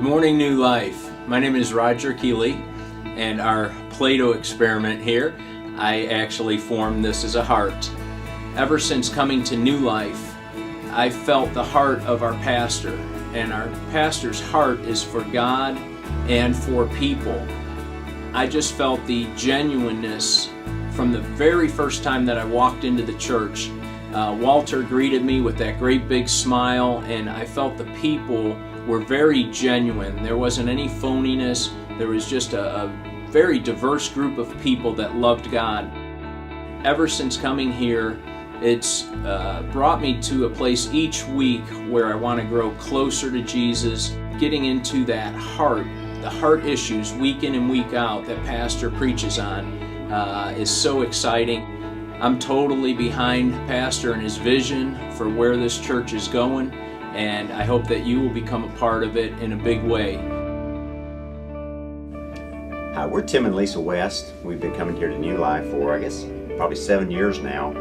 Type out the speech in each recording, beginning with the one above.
Good morning, New Life. My name is Roger Keeley, and our Play-Doh experiment here, I actually formed this as a heart. Ever since coming to New Life, I felt the heart of our pastor, and our pastor's heart is for God and for people. I just felt the genuineness from the very first time that I walked into the church. Walter greeted me with that great big smile, and I felt the people were very genuine. There wasn't any phoniness. There was just a very diverse group of people that loved God. Ever since coming here, it's brought me to a place each week where I want to grow closer to Jesus, getting into that heart, the heart issues week in and week out that Pastor preaches on is so exciting. I'm totally behind Pastor and his vision for where this church is going, and I hope that you will become a part of it in a big way. Hi, we're Tim and Lisa West. We've been coming here to New Life for, I guess, probably 7 years now,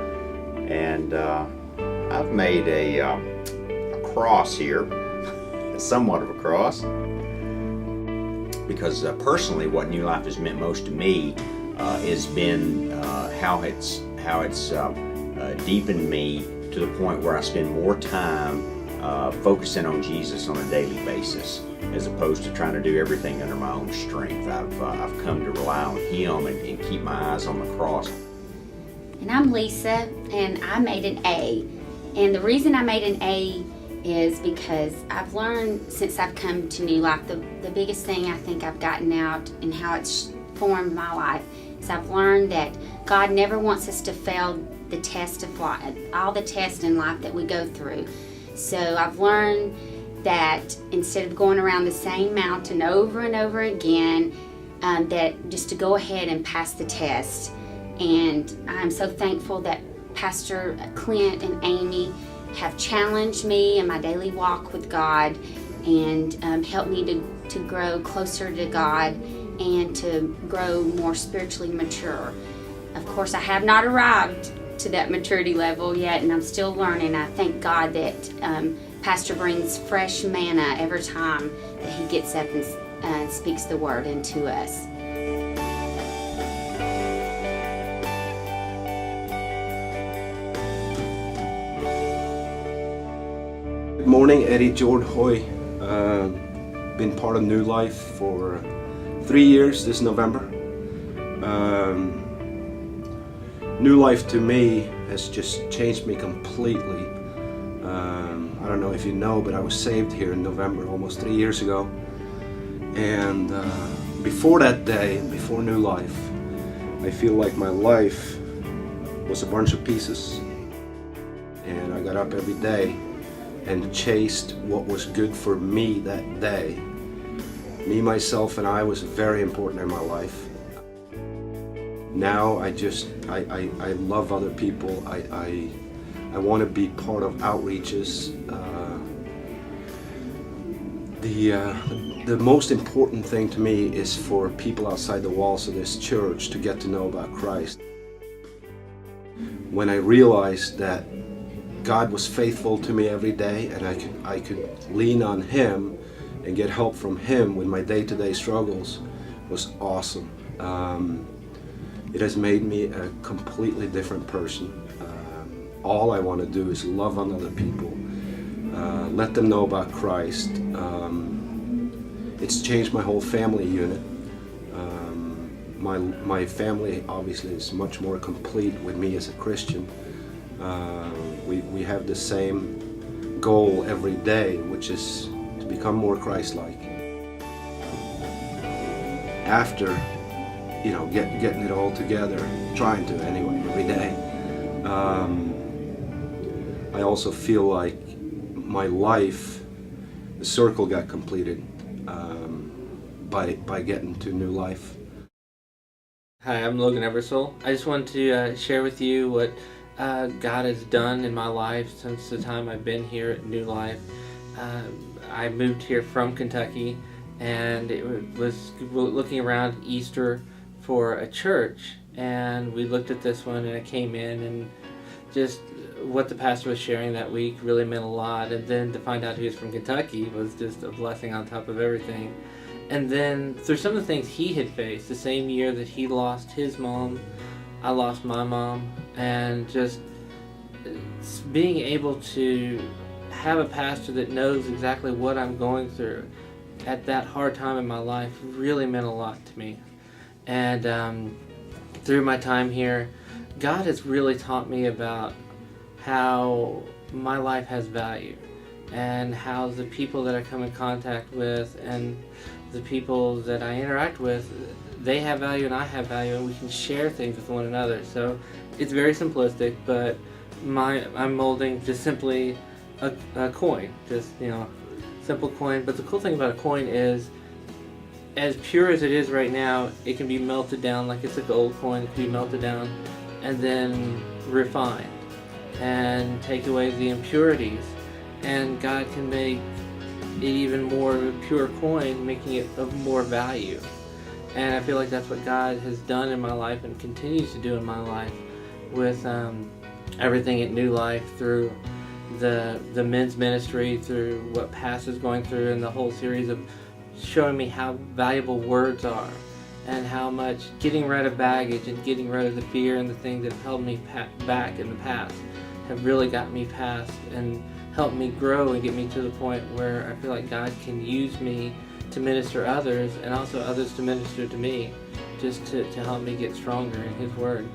and I've made a cross here, somewhat of a cross, because personally what New Life has meant most to me has been how it's deepened me to the point where I spend more time focusing on Jesus on a daily basis, as opposed to trying to do everything under my own strength. I've come to rely on Him and keep my eyes on the cross. And I'm Lisa, and I made an A. And the reason I made an A is because I've learned since I've come to New Life, the biggest thing I think I've gotten out and how it's formed my life is I've learned that God never wants us to fail the test of life, all the tests in life that we go through. So I've learned that instead of going around the same mountain over and over again, that just to go ahead and pass the test. And I'm so thankful that Pastor Clint and Amy have challenged me in my daily walk with God and helped me to grow closer to God and to grow more spiritually mature. Of course, I have not arrived to that maturity level yet, and I'm still learning. I thank God that Pastor brings fresh manna every time that he gets up and speaks the word into us. Good morning, Eddie George Hoy. Been part of New Life for 3 years this November. New Life to me has just changed me completely. I don't know if you know, but I was saved here in November almost 3 years ago. And before that day, before New Life, I feel like my life was a bunch of pieces. And I got up every day and chased what was good for me that day. Me, myself, and I was very important in my life. Now I love other people. I want to be part of outreaches. The most important thing to me is for people outside the walls of this church to get to know about Christ. When I realized that God was faithful to me every day, and I could lean on Him and get help from Him with my day-to-day struggles, was awesome. It has made me a completely different person. All I want to do is love on other people, let them know about Christ. It's changed my whole family unit. My family obviously is much more complete with me as a Christian. We have the same goal every day, which is to become more Christ-like. After, getting it all together, trying to anyway, every day, I also feel like my life, the circle got completed by getting to New Life. Hi, I'm Logan Eversole. I just wanted to share with you what God has done in my life since the time I've been here at New Life. I moved here from Kentucky, and it was looking around Easter for a church, and we looked at this one, and I came in and just what the pastor was sharing that week really meant a lot. And then to find out he was from Kentucky was just a blessing on top of everything. And then through some of the things he had faced, the same year that he lost his mom, I lost my mom. And just being able to have a pastor that knows exactly what I'm going through at that hard time in my life really meant a lot to me. And through my time here, God has really taught me about how my life has value, and how the people that I come in contact with and the people that I interact with, they have value and I have value, and we can share things with one another. So it's very simplistic, but I'm molding just simply a coin, just, simple coin. But the cool thing about a coin is, as pure as it is right now, it can be melted down like it's a gold coin. It can be melted down and then refined and take away the impurities, and God can make it even more of a pure coin, making it of more value. And I feel like that's what God has done in my life and continues to do in my life with everything at New Life, through the men's ministry, through what Pastor's going through, and the whole series of showing me how valuable words are, and how much getting rid of baggage and getting rid of the fear and the things that have held me back in the past have really got me past and helped me grow and get me to the point where I feel like God can use me to minister others, and also others to minister to me, just to help me get stronger in His Word.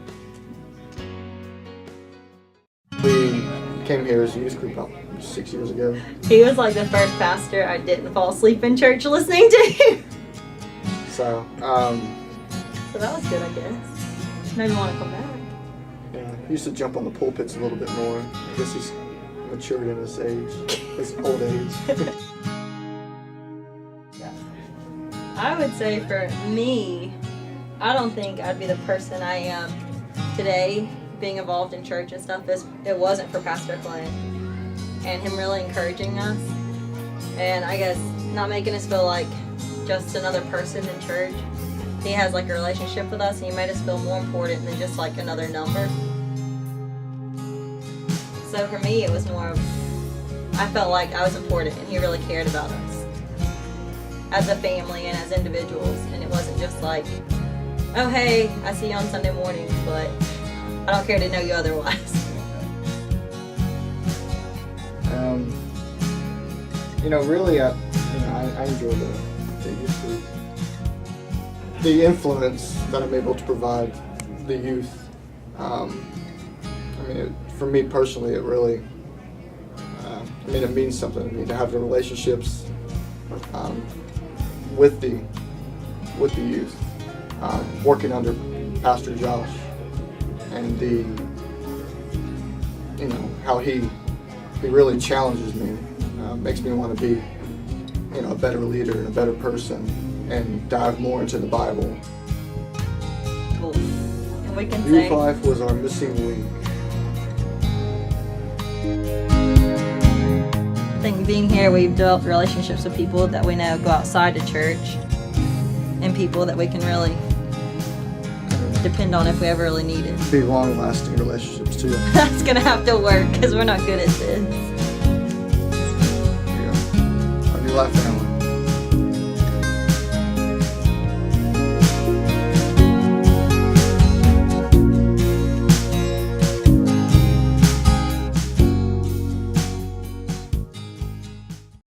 We came here as a youth group about 6 years ago. He was like the first pastor I didn't fall asleep in church listening to. So, So that was good, I guess. Made me want to come back. yeah, he used to jump on the pulpits a little bit more. I guess he's matured in his age, his old age. I would say for me, I don't think I'd be the person I am today, being involved in church and stuff. It wasn't for Pastor Clint and him really encouraging us, and I guess not making us feel like just another person in church. He has like a relationship with us, and he made us feel more important than just like another number. So for me, it was more of, I felt like I was important and he really cared about us as a family and as individuals, and it wasn't just like, oh hey, I see you on Sunday mornings, but I don't care to know you otherwise. Really, I enjoy the youth group. The influence that I'm able to provide the youth, for me personally, it really, it means something to me to have the relationships with the youth, working under Pastor Josh, and how he really challenges me, makes me want to be, a better leader and a better person, and dive more into the Bible. Cool. And we can Youth say, Life was our missing link. I think being here, we've developed relationships with people that we know go outside the church, and people that we can really depend on if we ever really need it. Be long-lasting relationships too. That's gonna have to work because we're not good at this. Yeah. Our New Life family.